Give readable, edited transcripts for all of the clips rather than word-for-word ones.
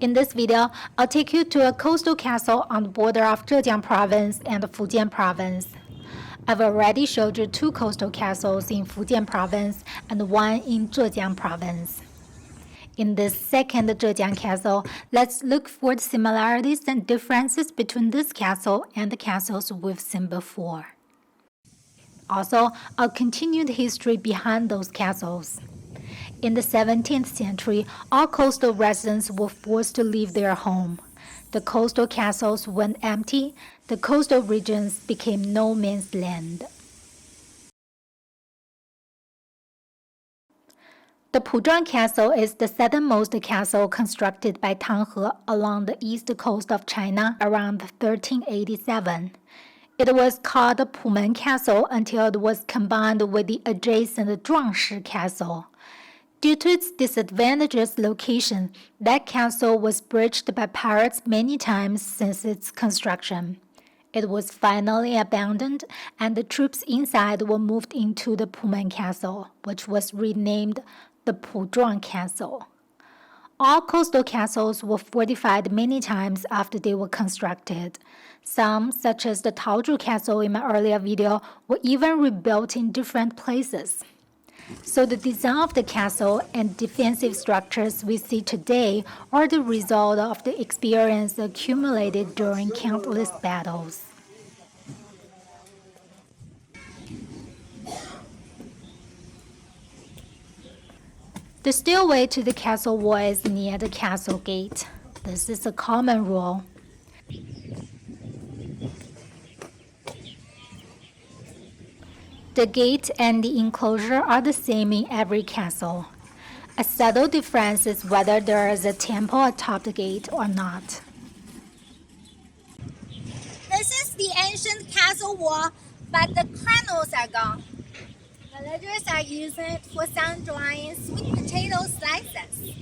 In this video, I'll take you to a coastal castle on the border of Zhejiang province and Fujian province. I've already showed you two coastal castles in Fujian province and one in Zhejiang province. In this second Zhejiang castle, let's look for the similarities and differences between this castle and the castles we've seen before. Also, I'll continue the history behind those castles. In the 17th century, all coastal residents were forced to leave their home. The coastal castles went empty. The coastal regions became no man's land. The Puzhuang Castle is the southernmost castle constructed by Tang He along the east coast of China around 1387. It was called the Pumen Castle until it was combined with the adjacent Zhuangshi Castle. Due to its disadvantageous location, that castle was breached by pirates many times since its construction. It was finally abandoned, and the troops inside were moved into the Pumen Castle, which was renamed the Puzhuang Castle. All coastal castles were fortified many times after they were constructed. Some, such as the Taozhu Castle in my earlier video, were even rebuilt in different places. So the design of the castle and defensive structures we see today are the result of the experience accumulated during countless battles. The stairway to the castle wall is near the castle gate. This is a common rule. The gate and the enclosure are the same in every castle. A subtle difference is whether there is a temple atop the gate or not. This is the ancient castle wall, but the cradles are gone. Villagers are using it for sun-drying sweet potato slices.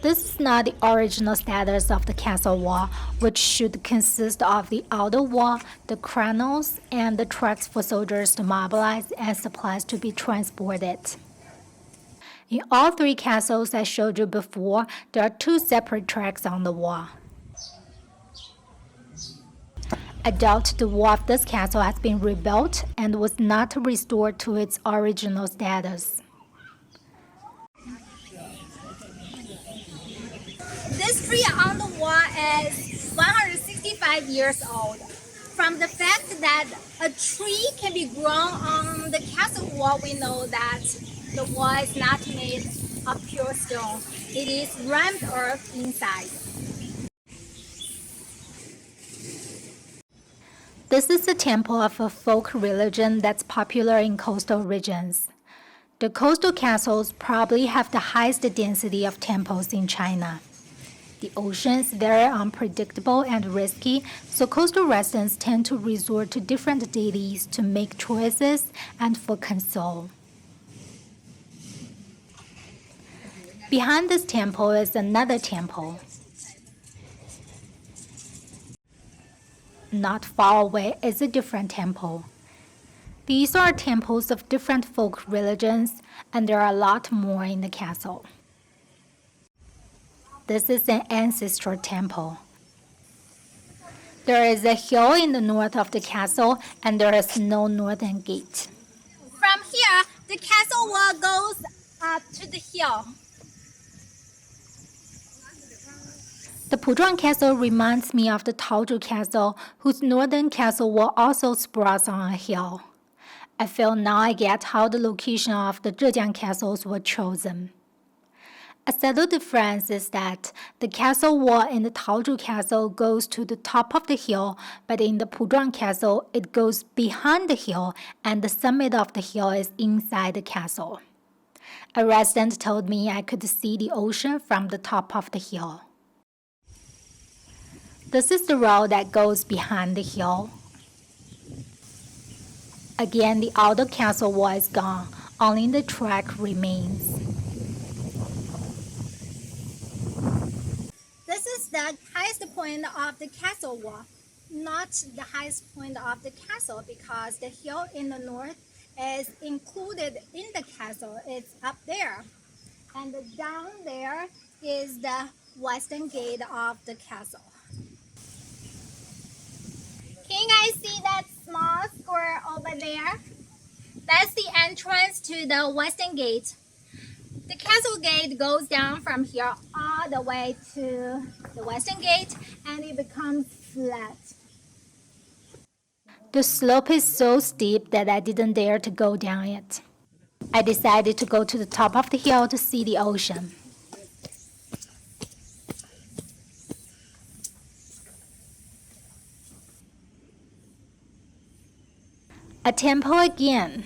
This is not the original status of the castle wall, which should consist of the outer wall, the cradles, and the tracks for soldiers to mobilize and supplies to be transported. In all three castles I showed you before, there are two separate tracks on the wall. I doubt the wall of this castle has been rebuilt and was not restored to its original status. This tree on the wall is 165 years old. From the fact that a tree can be grown on the castle wall, we know that the wall is not made of pure stone. It is rammed earth inside. This is a temple of a folk religion that's popular in coastal regions. The coastal castles probably have the highest density of temples in China. The ocean is very unpredictable and risky, so coastal residents tend to resort to different deities to make choices and for console. Behind this temple is another temple. Not far away is a different temple. These are temples of different folk religions, and there are a lot more in the castle. This is an ancestral temple. There is a hill in the north of the castle, and there is no northern gate. From here, the castle wall goes up to the hill. The Puzhuang Castle reminds me of the Taozhu Castle, whose northern castle wall also sprouts on a hill. I feel now I get how the location of the Zhejiang castles were chosen. A subtle difference is that the castle wall in the Taozhu Castle goes to the top of the hill, but in the Puzhuang Castle, it goes behind the hill, and the summit of the hill is inside the castle. A resident told me I could see the ocean from the top of the hill. This is the road that goes behind the hill. Again, the outer castle wall is gone, only the track remains. This is the highest point of the castle wall, not the highest point of the castle because the hill in the north is included in the castle. It's up there. And down there is the western gate of the castle. Can you guys see that small square over there? That's the entrance to the western gate. The castle gate goes down from here all the way to the western gate and it becomes flat. The slope is so steep that I didn't dare to go down it. I decided to go to the top of the hill to see the ocean. A temple again.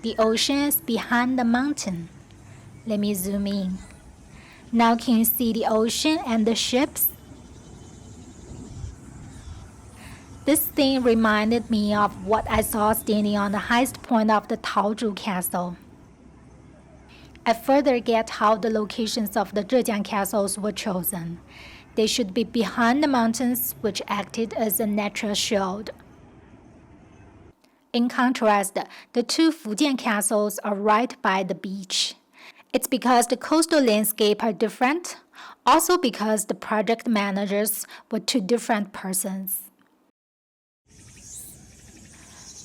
The ocean is behind the mountain. Let me zoom in. Now can you see the ocean and the ships? This thing reminded me of what I saw standing on the highest point of the Taozhu Castle. I further get how the locations of the Zhejiang castles were chosen. They should be behind the mountains, which acted as a natural shield. In contrast, the two Fujian castles are right by the beach. It's because the coastal landscape are different, also because the project managers were two different persons.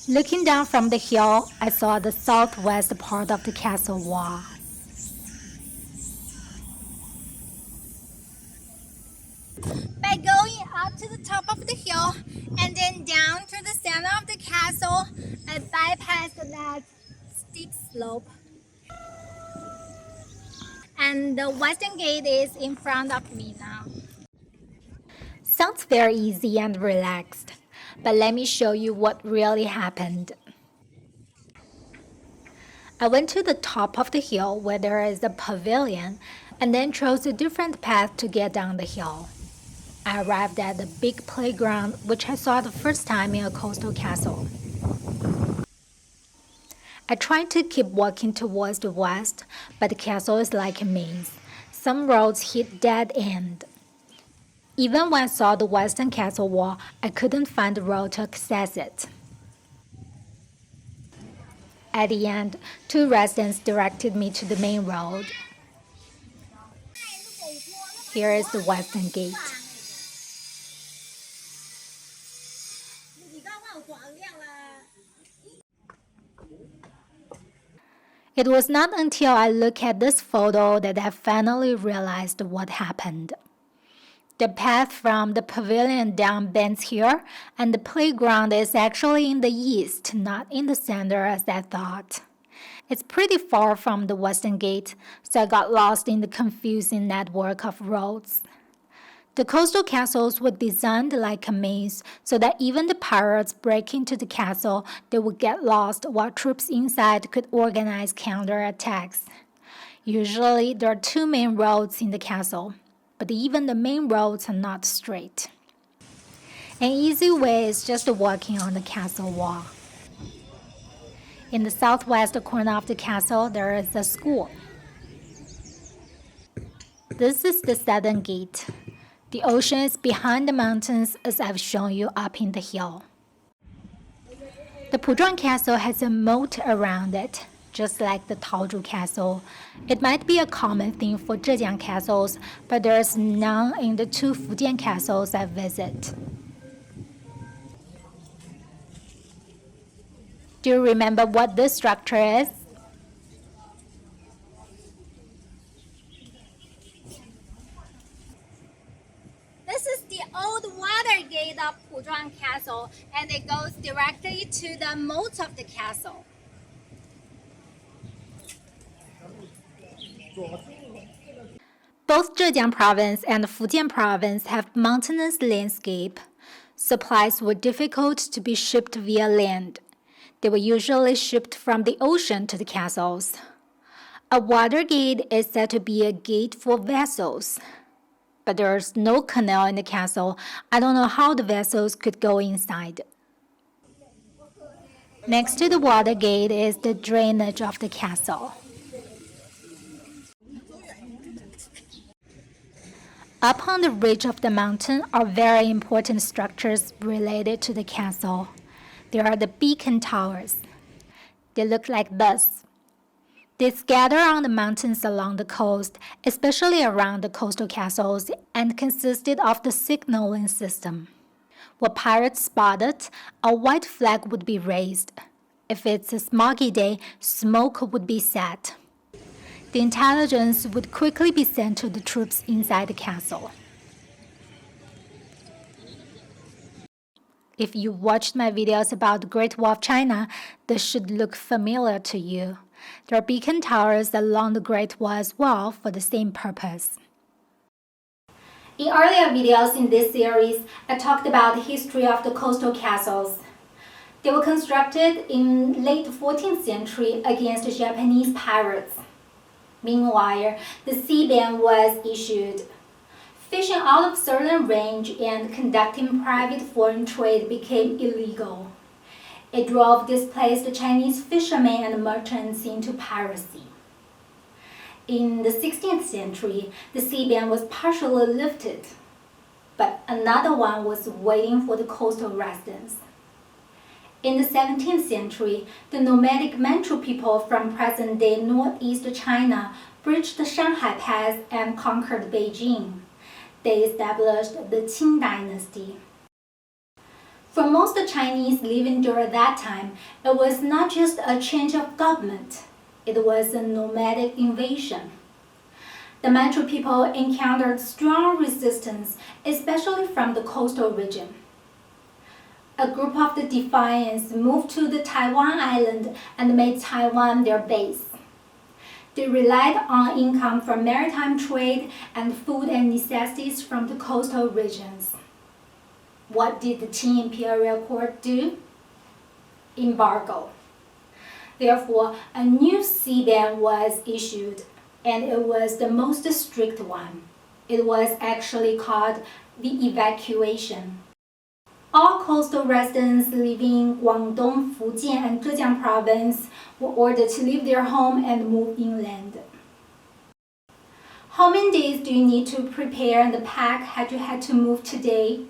Looking down from the hill, I saw the southwest part of the castle wall. By going up to the top of the hill and then down to the center of the castle, I bypassed that steep slope. And the western gate is in front of me now. Sounds very easy and relaxed, but let me show you what really happened. I went to the top of the hill where there is a pavilion and then chose a different path to get down the hill. I arrived at the big playground, which I saw the first time in a coastal castle. I tried to keep walking towards the west, but the castle is like a maze. Some roads hit dead end. Even when I saw the western castle wall, I couldn't find the road to access it. At the end, two residents directed me to the main road. Here is the western gate. It was not until I looked at this photo that I finally realized what happened. The path from the pavilion down bends here, and the playground is actually in the east, not in the center as I thought. It's pretty far from the western gate, so I got lost in the confusing network of roads. The coastal castles were designed like a maze so that even the pirates break into the castle, they would get lost while troops inside could organize counterattacks. Usually, there are two main roads in the castle, but even the main roads are not straight. An easy way is just walking on the castle wall. In the southwest corner of the castle, there is a school. This is the southern gate. The ocean is behind the mountains as I've shown you up in the hill. The Puzhuang Castle has a moat around it, just like the Taozhu Castle. It might be a common thing for Zhejiang castles, but there's none in the two Fujian castles I visit. Do you remember what this structure is? This is the old water gate of Puzhuang Castle, and it goes directly to the moat of the castle. Both Zhejiang province and Fujian province have mountainous landscape. Supplies were difficult to be shipped via land. They were usually shipped from the ocean to the castles. A water gate is said to be a gate for vessels. But there's no canal in the castle. I don't know how the vessels could go inside. Next to the water gate is the drainage of the castle. Up on the ridge of the mountain are very important structures related to the castle. There are the beacon towers. They look like this. They scatter on the mountains along the coast, especially around the coastal castles, and consisted of the signaling system. When pirates spotted, a white flag would be raised. If it's a smoggy day, smoke would be set. The intelligence would quickly be sent to the troops inside the castle. If you watched my videos about the Great Wall of China, this should look familiar to you. There are beacon towers along the Great Wall as well for the same purpose. In earlier videos in this series, I talked about the history of the coastal castles. They were constructed in late 14th century against Japanese pirates. Meanwhile, the sea ban was issued. Fishing out of certain range and conducting private foreign trade became illegal. It drove displaced Chinese fishermen and merchants into piracy. In the 16th century, the sea ban was partially lifted, but another one was waiting for the coastal residents. In the 17th century, the nomadic Manchu people from present-day northeast China bridged the Shanhai Pass and conquered Beijing. They established the Qing dynasty. For most Chinese living during that time, it was not just a change of government, it was a nomadic invasion. The Manchu people encountered strong resistance, especially from the coastal region. A group of the defiants moved to the Taiwan island and made Taiwan their base. They relied on income from maritime trade and food and necessities from the coastal regions. What did the Qing imperial court do? Embargo. Therefore, a new sea ban was issued, and it was the most strict one. It was actually called the Evacuation. All coastal residents living in Guangdong, Fujian, and Zhejiang province were ordered to leave their home and move inland. How many days do you need to prepare and pack had you had to move today?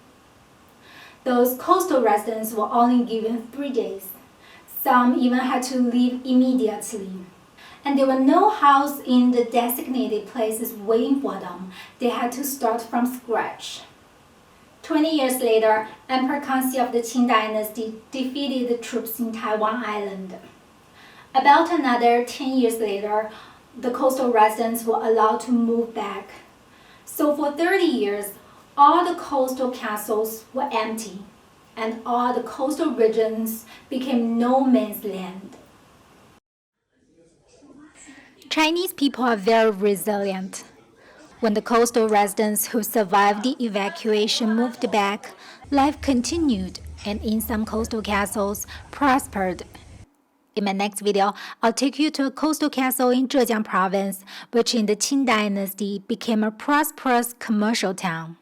Those coastal residents were only given 3 days. Some even had to leave immediately. And there were no houses in the designated places waiting for them. They had to start from scratch. 20 years later, Emperor Kangxi of the Qing dynasty defeated the troops in Taiwan Island. About another 10 years later, the coastal residents were allowed to move back. So for 30 years, all the coastal castles were empty, and all the coastal regions became no man's land. Chinese people are very resilient. When the coastal residents who survived the evacuation moved back, life continued, and in some coastal castles, prospered. In my next video, I'll take you to a coastal castle in Zhejiang province, which in the Qing dynasty became a prosperous commercial town.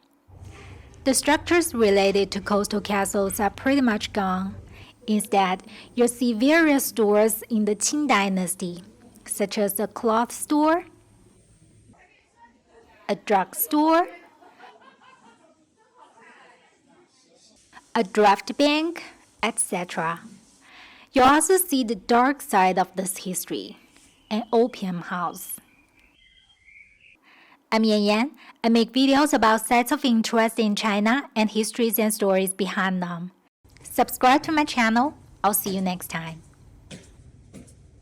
The structures related to coastal castles are pretty much gone. Instead, you'll see various stores in the Qing dynasty, such as a cloth store, a drugstore, a draft bank, etc. You also see the dark side of this history, an opium house. I'm Yan Yan. I make videos about sites of interest in China and histories and stories behind them. Subscribe to my channel. I'll see you next time.